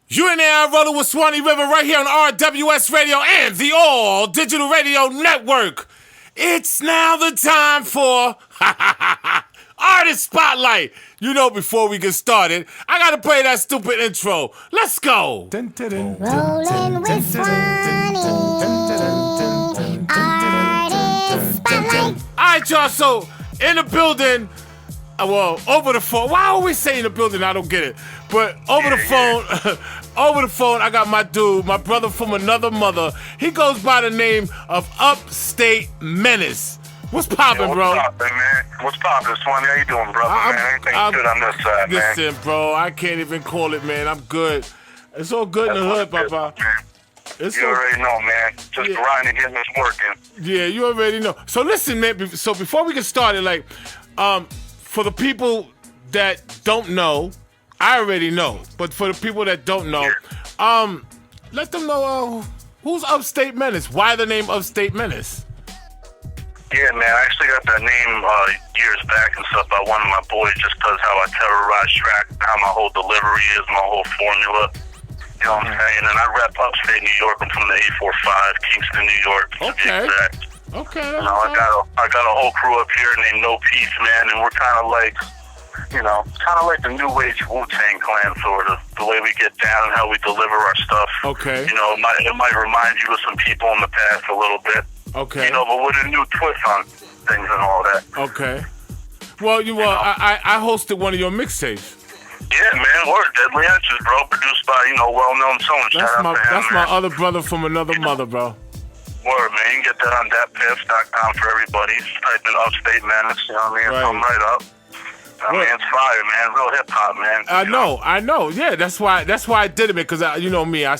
You and I rolling with Swanny River right here on RWS Radio and the All Digital Radio Network. It's now the time for Artist Spotlight. You know, before we get started, I gotta play that stupid intro. Let's go. Rollin' with Swanny. Artist Spotlight. All right, y'all. So in the building. Well, over the phone. Why I always say in the building? I don't get it. But over the phone, I got my dude, my brother from another mother. He goes by the name of Upstate Manace. What's poppin', bro? What's poppin', man? What's poppin', Swanny? How you doing, brother, man? Everything's good on this side, man. Listen, bro, I can't even call it, man. I'm good. It's all good in the hood, Papa. You already know, man. Just grinding, getting this working. Yeah, you already know. So listen, man. So before we get started, for the people that don't know, I already know. But for the people that don't know, let them know who's Upstate Manace. Why the name Upstate Manace? Yeah, man. I actually got that name years back and stuff by one of my boys just because how I terrorize track, how my whole delivery is, my whole formula. You know what I'm saying? And I rep Upstate New York. I'm from the 845, Kingston, New York, to be exact. Okay. You know, I got a whole crew up here named No Peace, man, and we're kind of like, the New Age Wu-Tang Clan, sort of. The way we get down and how we deliver our stuff. Okay. You know, it might remind you of some people in the past a little bit. Okay. You know, but with a new twist on things and all that. Okay. Well, I hosted one of your mixtapes. Yeah, man, word. Deadly Answers, bro. Produced by, well-known songs. That's my other brother from another mother, bro. Word, man. You can get that on datpiff.com for everybody. Just type in Upstate Manace, you know what I mean? Right. Come right up. I mean, it's fire, man. Real hip-hop, man. I know. Yeah, that's why I did it, because you know me, I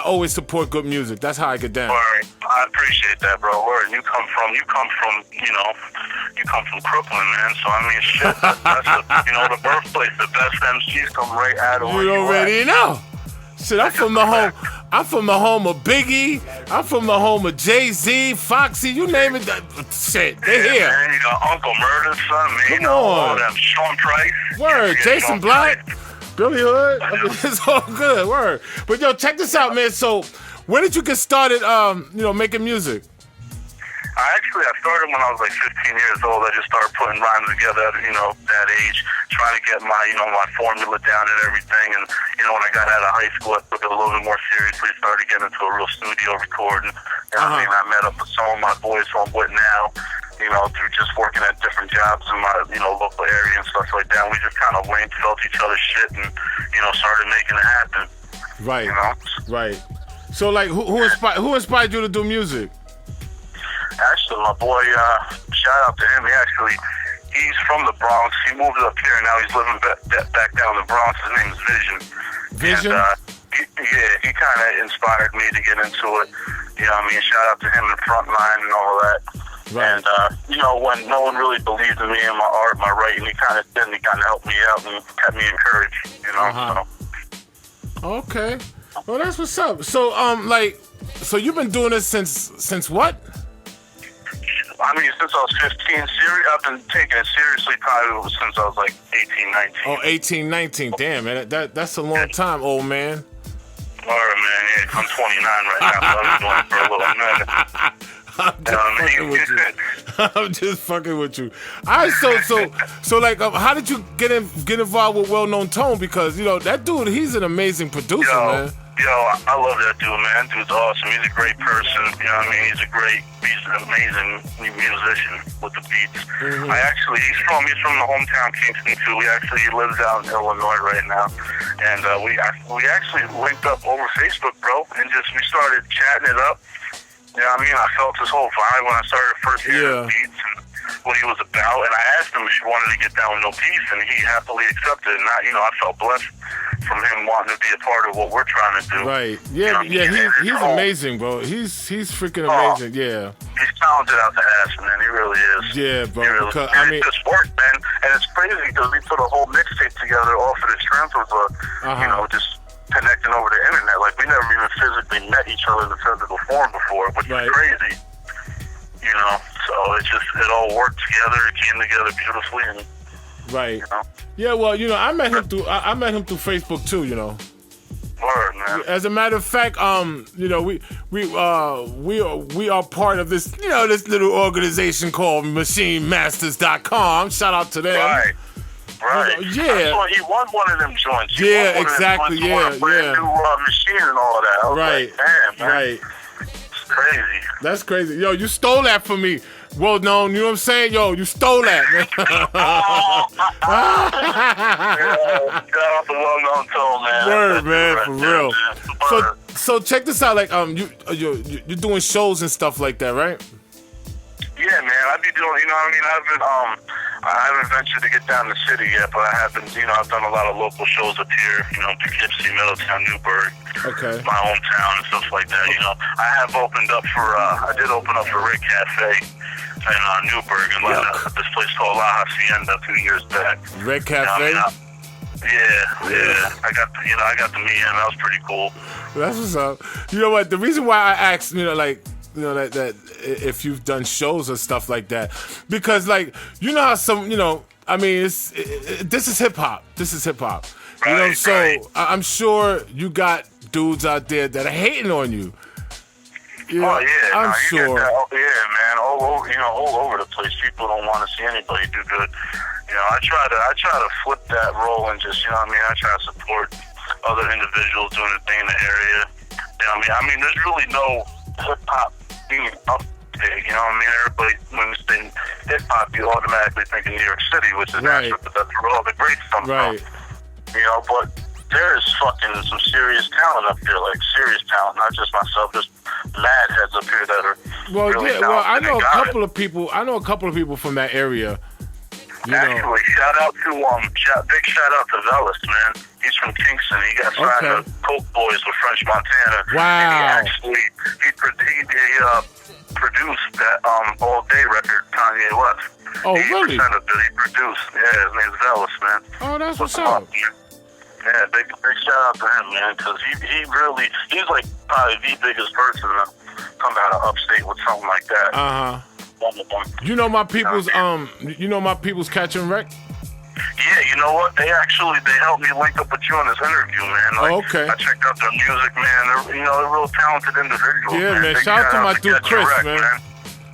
always support good music. That's how I get down. Word. I appreciate that, bro. Word. You come from Brooklyn, man. So, I mean, shit, that's the birthplace. The best MCs come right out of where you already know. Shit, I'm from the home of Biggie. I'm from the home of Jay-Z, Foxy, you name it. Shit, they're here. Man, you got Uncle Murder's son, man. Come on. All them Sean Price. Word, Jason Black, Billy Hood. I mean, it's all good. Word. But yo, check this out, man. So, when did you get started, making music? I started when I was like 15 years old. I just started putting rhymes together at, that age, trying to get my, my formula down and everything. And, when I got out of high school, I took it a little bit more seriously, started getting into a real studio recording. I met up with some of my boys who I'm with now, through just working at different jobs in my, local area and stuff like that. And we just kind of linked, felt each other's shit and, started making it happen. Right. Right. So, like, who inspired you to do music? Actually, my boy, shout out to him. He's from the Bronx. He moved up here, and now he's living back down in the Bronx. His name is Vision. Vision? And, he kind of inspired me to get into it. You know what I mean? Shout out to him in Frontline and all of that. Right. And, when no one really believed in me and my art, my writing, he kind of helped me out and kept me encouraged, so. Okay. Well, that's what's up. So, so you've been doing this since what? I mean, since I was 15, I've been taking it seriously probably since I was like 18, 19. Oh, 18, 19. Damn, man. That's a long time, old man. All right, man. Yeah, I'm 29 right now, so I've been doing it for a little minute. I'm just fucking with you. All right, so how did you get involved with Well-Known Tone? Because, that dude, he's an amazing producer, man. Yo, I love that dude, man. Dude's awesome. He's a great person. You know what I mean? He's an amazing musician with the beats. Mm-hmm. He's from the hometown Kingston too. He lives out in Illinois right now. And we actually linked up over Facebook, bro, and we started chatting it up. You know what I mean? I felt his whole vibe when I started first hearing the beats and what he was about. And I asked him if he wanted to get down with No Peace, and he happily accepted. And I felt blessed from him wanting to be a part of what we're trying to do. Right. Yeah, he's amazing, bro. He's freaking amazing, yeah. He's talented out the ass, man. He really is. Yeah, bro. Because, it's just work, man. And it's crazy because we put a whole mixtape together off of the strength of, just connecting over the internet. Like, we never even physically met each other in the physical form before, which is crazy. So it all worked together. It came together beautifully. And, right. Yeah, well, I met him through Facebook too, Word. man. As a matter of fact, you know, we are part of this, you know, this little organization called MachineMasters.com. Shout out to them. Right. Right. Yeah. I saw he won one of them joints. Yeah, exactly. Yeah, brand new machine and all that. I was right. Like, damn, man. Right. It's crazy. That's crazy. Yo, you stole that from me. Well known, you know what I'm saying? Yo, you stole that, man. Shout out to well-known tone, man. Word, That's man, right for there, real. man. So check this out. Like, you're doing shows and stuff like that, right? Yeah, man. I be doing. You know what I mean? I haven't ventured to get down the city yet, but I have been. You know, I've done a lot of local shows up here. You know, Poughkeepsie, Middletown, Newburgh. Okay. My hometown and stuff like that. You know, I have opened up for. I did open up for Red Cafe in Newburgh, and this place called La Hacienda 2 years back. Red Cafe. You know, yeah. I got to meet him. That was pretty cool. That's what's up. You know what? The reason why I asked, you know, like, you know, that if you've done shows or stuff like that, because, like, you know how some, you know, I mean, this is hip hop. This is hip hop. You know, so right. I'm sure you got dudes out there that are hating on you. You know, Oh yeah, I'm you sure. get that. Oh, yeah, man, all over the place. People don't want to see anybody do good. You know, I try to flip that role and just, you know what I mean. I try to support other individuals doing the thing in the area. You know what I mean? There's really no hip hop being up there. You know what I mean? Everybody, when you say hip hop, you automatically think of New York City, which is Right. natural, but that's where all the greats come Right. from. You know, but there is fucking some serious talent up here, like serious talent, not just myself. There's mad heads up here that are Well, really yeah. Well, I talented know and a got couple it. of people. I know a couple of people from that area. You know. Actually, shout out to big shout out to Velas, man. He's from Kingston. He got signed Okay. to Coke Boys with French Montana. Wow. And he produced that All Day record Kanye West. Oh, really? 80% of it he produced. Yeah, his name's Velas, man. Oh, that's what's Look him up. man. Yeah, big shout out to him, man, because he's like probably the biggest person to come out of Upstate with something like that. You know my people's catching wreck. Yeah, you know what? They helped me link up with you on this interview, man. Like, Oh, okay. I checked out their music, man. They're real talented individuals. Yeah, man. Big Shout out to my to dude Catch Chris, Wreck, man.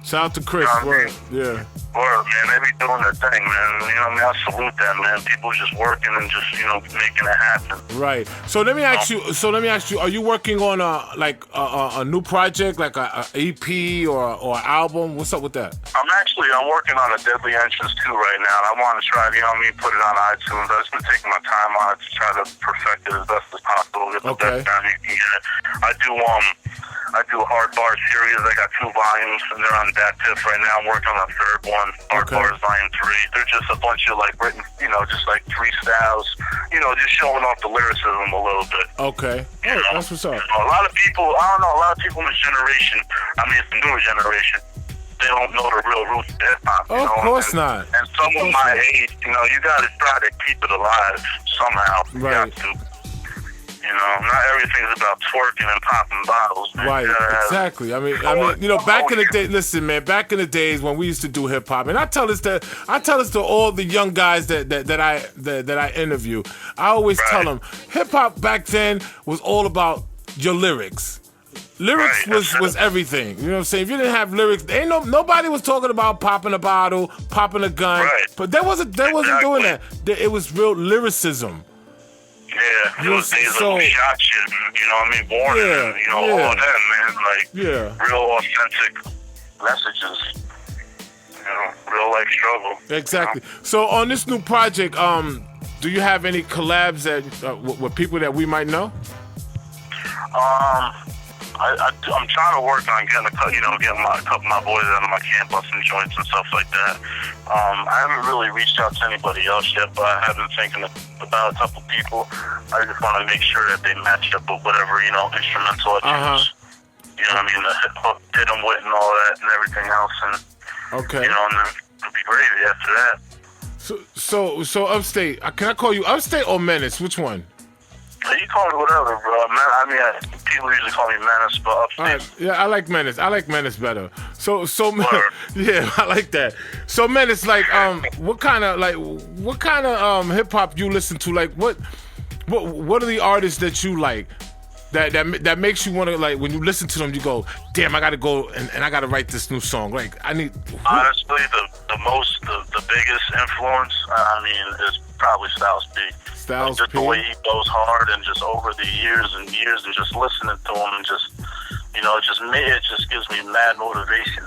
Shout out to Chris. You know what I Word. mean? Yeah. Word, man. They be doing their thing, man. You know what I mean? I salute them, man. People just working and just, making it happen. Right. So let me ask you. Are you working on a new project, like a EP or an album? What's up with that? I'm working on a Deadly Entrance 2 right now. And I want to try, put it on iTunes. I've just been taking my time on it to try to perfect it as best as possible. Get the Okay. best sound you can get. I do Hard Bars series. I got 2 volumes, and they're on that tip right now. I'm working on the 3rd one, Hard Okay. Bars Volume 3. They're just a bunch of written, just like freestyles. Just showing off the lyricism a little bit. Okay. Oh, that's what's up. A lot of people, I don't know, a lot of people in this generation, it's the newer generation, they don't know the real roots of hip-hop. Of course not. And someone my age, you got to try to keep it alive somehow. You Right. got to. Not everything's about twerking and popping bottles, man. Right, You gotta have- exactly. I mean, back in the day, listen, man, back in the days when we used to do hip hop, and I tell this to all the young guys that I interview. I always tell them, hip hop back then was all about your lyrics. Lyrics Right, was everything. You know what I'm saying? If you didn't have lyrics, nobody was talking about popping a bottle, popping a gun. Right. But they wasn't doing that. It was real lyricism. Yeah, those days so- of shot shit, Warning, Yeah, all yeah. of that, man. Yeah. Real authentic messages. Real life struggle. Exactly. So on this new project, do you have any collabs that with people that we might know? I'm trying to work on getting a couple of my boys out of my camp, busting joints and stuff like that. I haven't really reached out to anybody else yet, but I have been thinking about a couple people. I just want to make sure that they match up with whatever, instrumental I choose. You know what I mean? The hit them with and all that and everything else. And, Okay. and then it'll be gravy after that. So Upstate. Can I call you Upstate or Manace? Which one? You call me whatever, bro. People usually call me Manace, but Upstate. All right. Yeah, I like Manace. I like Manace better. So Word. yeah, I like that. So Manace, what kind of hip hop you listen to? Like what are the artists that you like? that makes you want to, like, when you listen to them, you go, damn, I got to go and I got to write this new song. Like, I need. Honestly, the biggest influence, I mean, is probably Styles P. Styles just P. the way he goes hard, and just over the years and years, and just listening to him, and just, you know, it just gives me mad motivation.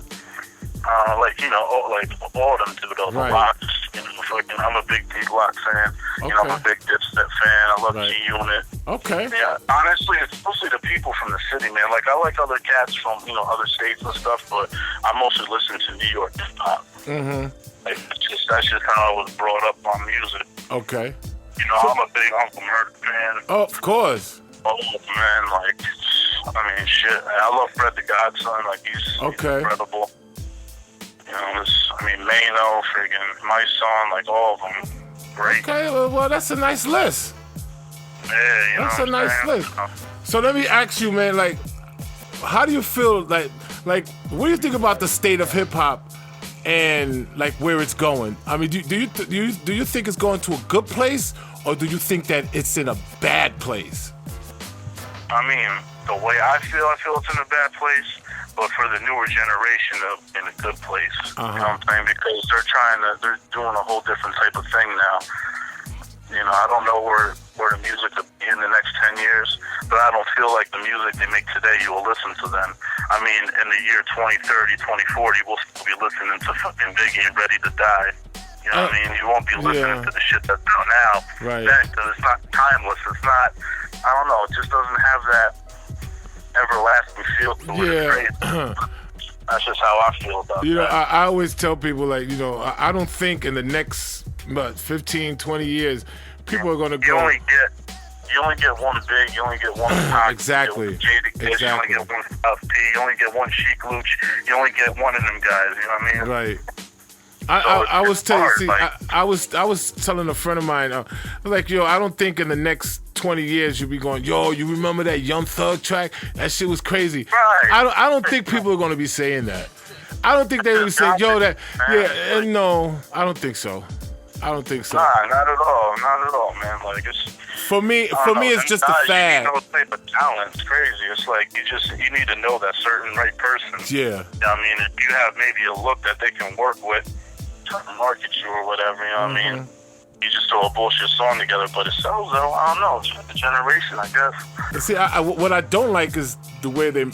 Like, you know, like all of them do those Right. Locks. You know, fucking, I'm a big D-Lock fan. You know, I'm a big Dipset fan. I love Right. G-Unit. Okay. Yeah, honestly, it's mostly the people from the city, man. Like, I like other cats from, you know, other states and stuff, but I mostly listen to New York hip-hop. Mm-hmm. Like, that's just how I was brought up on music. Okay. You know, I'm a big Uncle Murder fan. Oh, of course. Oh, man, like, I mean, shit. I love Fred the Godson. Like, he's incredible. You know, Mano, friggin' My Son, like, all of them. Great. Okay, well, that's a nice list. Yeah, you That's know a nice list. So let me ask you, man, like, how do you feel, like, what do you think about the state of hip-hop and, like, where it's going? I mean, do you think it's going to a good place, or do you think that it's in a bad place? I mean, the way I feel it's in a bad place, but for the newer generation, in a good place. Uh-huh. You know what I'm saying? Because they're doing a whole different type of thing now. You know, I don't know where the music will be in the next 10 years, but I don't feel like the music they make today, you will listen to them. I mean, in the year 2030, 2040, we'll still be listening to fucking Biggie and Ready to Die. You know what I mean? You won't be listening to the shit that's out now. Right. Because it's not timeless. It's not, I don't know, it just doesn't have that everlasting feel to it. Yeah. That's just how I feel about You know, that. I always tell people, like, you know, I don't think in the next 15, 20 years, people are going to go. You only get one Big, you only get one Pac. Exactly. You only get one South P, you only get one Sheik Luch, you only get one of them guys, you know what I mean? Right. I was telling, hard, see, like, I was telling a friend of mine, I was like, yo, I don't think in the next 20 years you'll be going, yo, you remember that Young Thug track? That shit was crazy. Right. I don't think people are going to be saying that. I don't think they're going to be saying, yo, that, yeah, no, I don't think so. I don't think so. Nah, not at all, man. Like, it's... For me, it's just a fad. You need no type of talent. It's crazy. It's like, you need to know that certain right person. Yeah. I mean, if you have maybe a look that they can work with to market you or whatever, you know what I mean? You just throw a bullshit song together, but it sells though. I don't know. It's just the generation, I guess. See, what I don't like is the way they,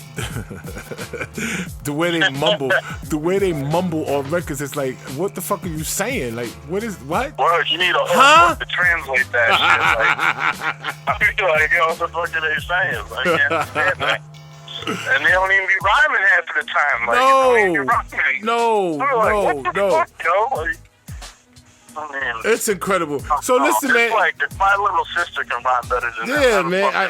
mumble, the way they mumble on records. It's like, what the fuck are you saying? Like, what? Word, you need a Huh? to translate that shit. Like, I feel like, yo, what the fuck are they saying? Like, I can't understand that. And they don't even be rhyming half of the time. Like, No. Fuck, yo? Like, I mean, It's incredible. So listen, man. Like, if my little sister can rhyme better than that, Yeah, man. I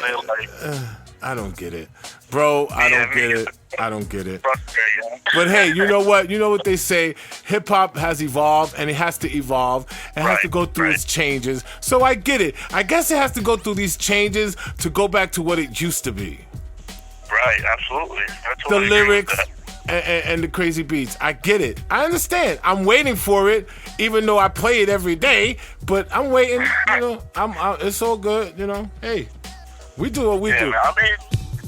I don't get it, bro. I Yeah, don't me get it. either. I don't get it. frustrated. But hey, you know what? You know what they say? Hip hop has evolved, and it has to evolve. It has to go through its changes. So I get it. I guess it has to go through these changes to go back to what it used to be. Right, absolutely. The lyrics and the crazy beats. I get it. I understand. I'm waiting for it, even though I play it every day. But I'm waiting. You know, it's all good. You know, hey, we do what we do. Man, I mean,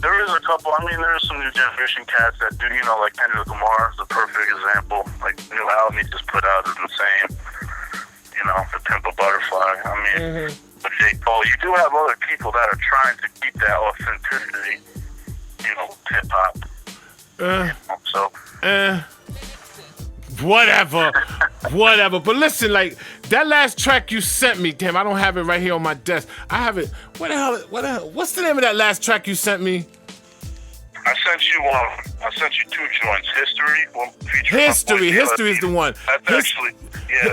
there is a couple. I mean, there's some new generation cats that do. You know, like Kendrick Lamar is a perfect example. Like the new album he just put out is insane. You know, The Pimp a Butterfly. I mean, but J. Cole, you do have other people that are trying to keep that authenticity. You know, hip hop. So. Whatever. But listen, like that last track you sent me, damn, I don't have it right here on my desk. I have it. What the hell? What's the name of that last track you sent me? I sent you 2 joints. History is the one. That's actually,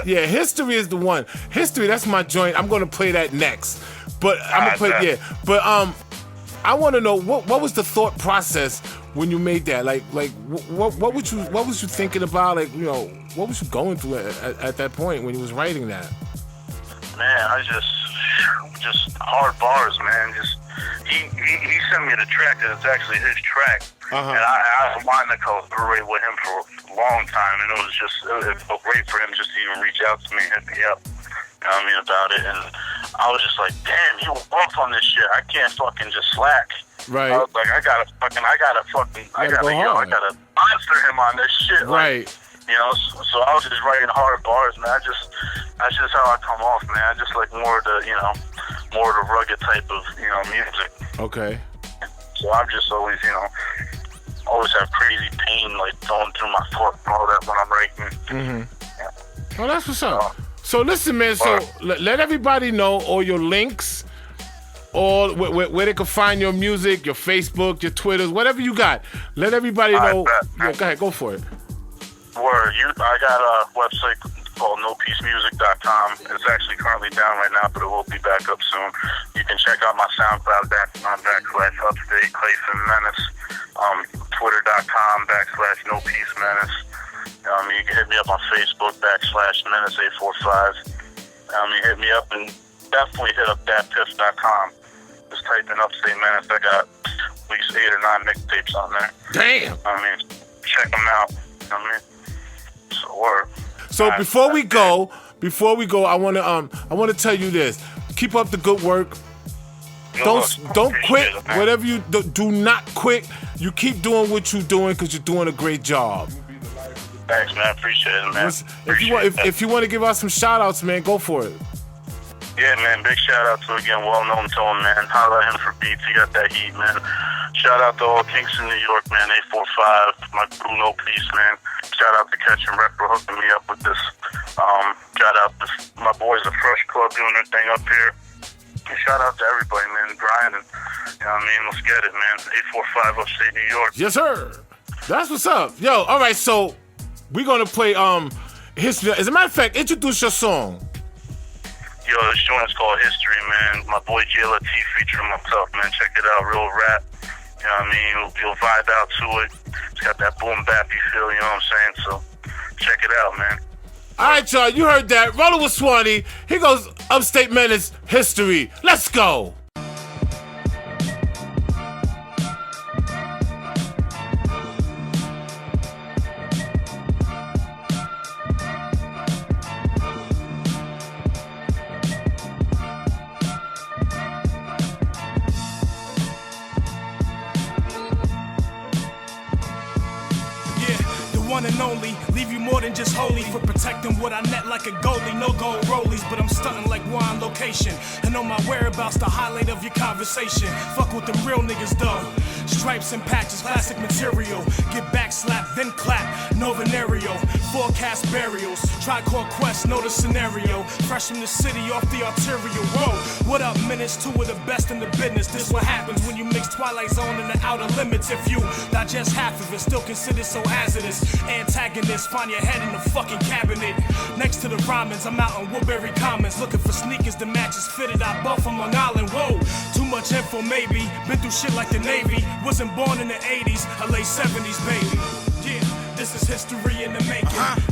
yeah. History is the one. History, that's my joint. I'm gonna play that next. But I'm gonna play, But I want to know what was the thought process when you made that? Like what was you thinking about? Like, you know, what was you going through at that point when you was writing that? Man, I just hard bars, man. Just he sent me the track, and it's actually his track. And I wanted to collaborate with him for a long time, and it felt great for him just to even reach out to me and hit me up. You know what I mean, about it, and I was just like, damn, he was off on this shit. I can't fucking just slack. Right. I was like, I gotta monster him on this shit. Right. Like, you know, so I was just writing hard bars, man. That's just how I come off, man. I just like more of the rugged type of, music. Okay. So I'm just always, always have crazy pain like going through my foot and all that when I'm writing. Mm-hmm. Yeah. Oh, that's what's up. So listen, man. So let everybody know all your links, all where they can find your music, your Facebook, your Twitters, whatever you got. Let everybody know. Yeah, go ahead, go for it. I got a website called NoPeaceMusic.com. It's actually currently down right now, but it will be back up soon. You can check out my SoundCloud /Upstate Manace, Twitter.com/NoPeaceManace. You can hit me up on Facebook /Manace845. You hit me up and definitely hit up thatpiff.com. Just type in Upstate Manace. I got at least 8 or 9 mixtapes on there. Damn. Check them out. So before we go, I want to tell you this. Keep up the good work. Don't quit. Whatever you do not quit. You keep doing what you're doing because you're doing a great job. Thanks, man. Appreciate it, man. If you want to give out some shout outs, man, go for it. Yeah, man. Big shout out to, again, well-known Tone, man. Holla at him for beats. He got that heat, man. Shout out to all Kingston, New York, man. 845. My crew, No Peace, man. Shout out to Catch and Wreck for hooking me up with this. Shout out to my boys at Fresh Club doing their thing up here. And shout out to everybody, man. Grinding. Let's get it, man. 845 Upstate New York. Yes, sir. That's what's up. Yo, all right, so we're going to play History. As a matter of fact, introduce your song. Yo, this joint's called History, man. My boy Jayla T featuring myself, man. Check it out, real rap. You know what I mean? You'll vibe out to it. It's got that boom bappy feel, you know what I'm saying? So, check it out, man. All right, y'all, you heard that. Rollin with Swanny. Here goes Upstate Manace History. Let's go. One and only, leave you more than just holy for protecting what I net like a goalie. No gold rollies, but I'm stunting like we're on location. I know my whereabouts, the highlight of your conversation. Fuck what them real niggas though. Stripes and patches, classic material. Get back slapped, then clap. No venereal, forecast burials. Tri-core quest, know the scenario. Fresh from the city, off the arterial. Whoa, what up, Manace? Two of the best in the business. This what happens when you mix Twilight Zone and the outer limits. If you digest half of it, still considered so hazardous. Antagonist, find your head in the fucking cabinet. Next to the Romans, I'm out on Woodbury Commons. Looking for sneakers, the matches fitted. I bought from Long Island. Whoa, too much info maybe. Been through shit like the Navy. Wasn't born in the 80s, or late 70s, baby. Yeah, this is history in the making.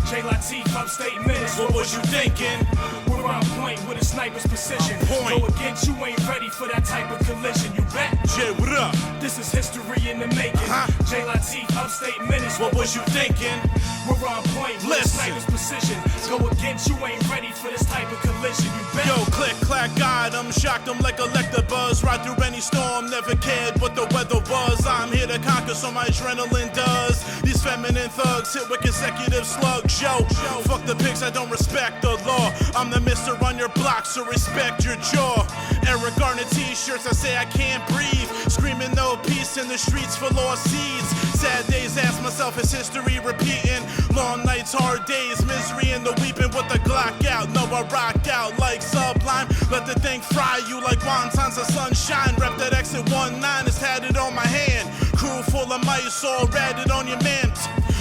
J. Latif, Upstate Manace, what was you thinking? We're on point with a sniper's precision. Go against you, ain't ready for that type of collision. You bet. Jay, what up? This is history in the making. J. Latif, Upstate Manace, what was you thinking? We're on point with a sniper's precision. Go against you, ain't ready for this type of collision. You bet. Yo, click, clack, got 'em, shocked 'em like Electabuzz. Ride through any storm, never cared what the weather was. I'm here to conquer, so my adrenaline does. These feminine thugs hit with consecutive slugs. Yo, fuck the pigs, I don't respect the law. I'm the mister on your block, so respect your jaw. Eric Garner t-shirts, I say I can't breathe. Screaming no peace in the streets for lost seeds. Sad days, ask myself, is history repeating? Long nights, hard days, misery and the weeping with the Glock out. No, I rock out like Sublime. Let the thing fry you like wontons of sunshine. Rep that exit 19, it's had it on my hand. Crew full of mice, all ratted on your man.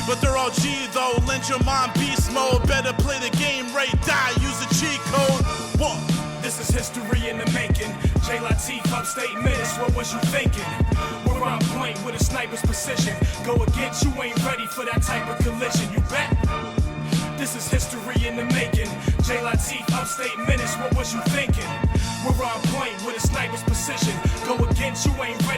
But they're all G though, lynch your mom, beast mode. Better play the game right, die, use a cheat code. Whoa. This is history in the making. J. Latif, Upstate Manace, what was you thinking? We're on point with a sniper's precision. Go against you, ain't ready for that type of collision. You bet. This is history in the making. J. Latif, Upstate Manace, what was you thinking? We're on point with a sniper's precision. Go against you, ain't ready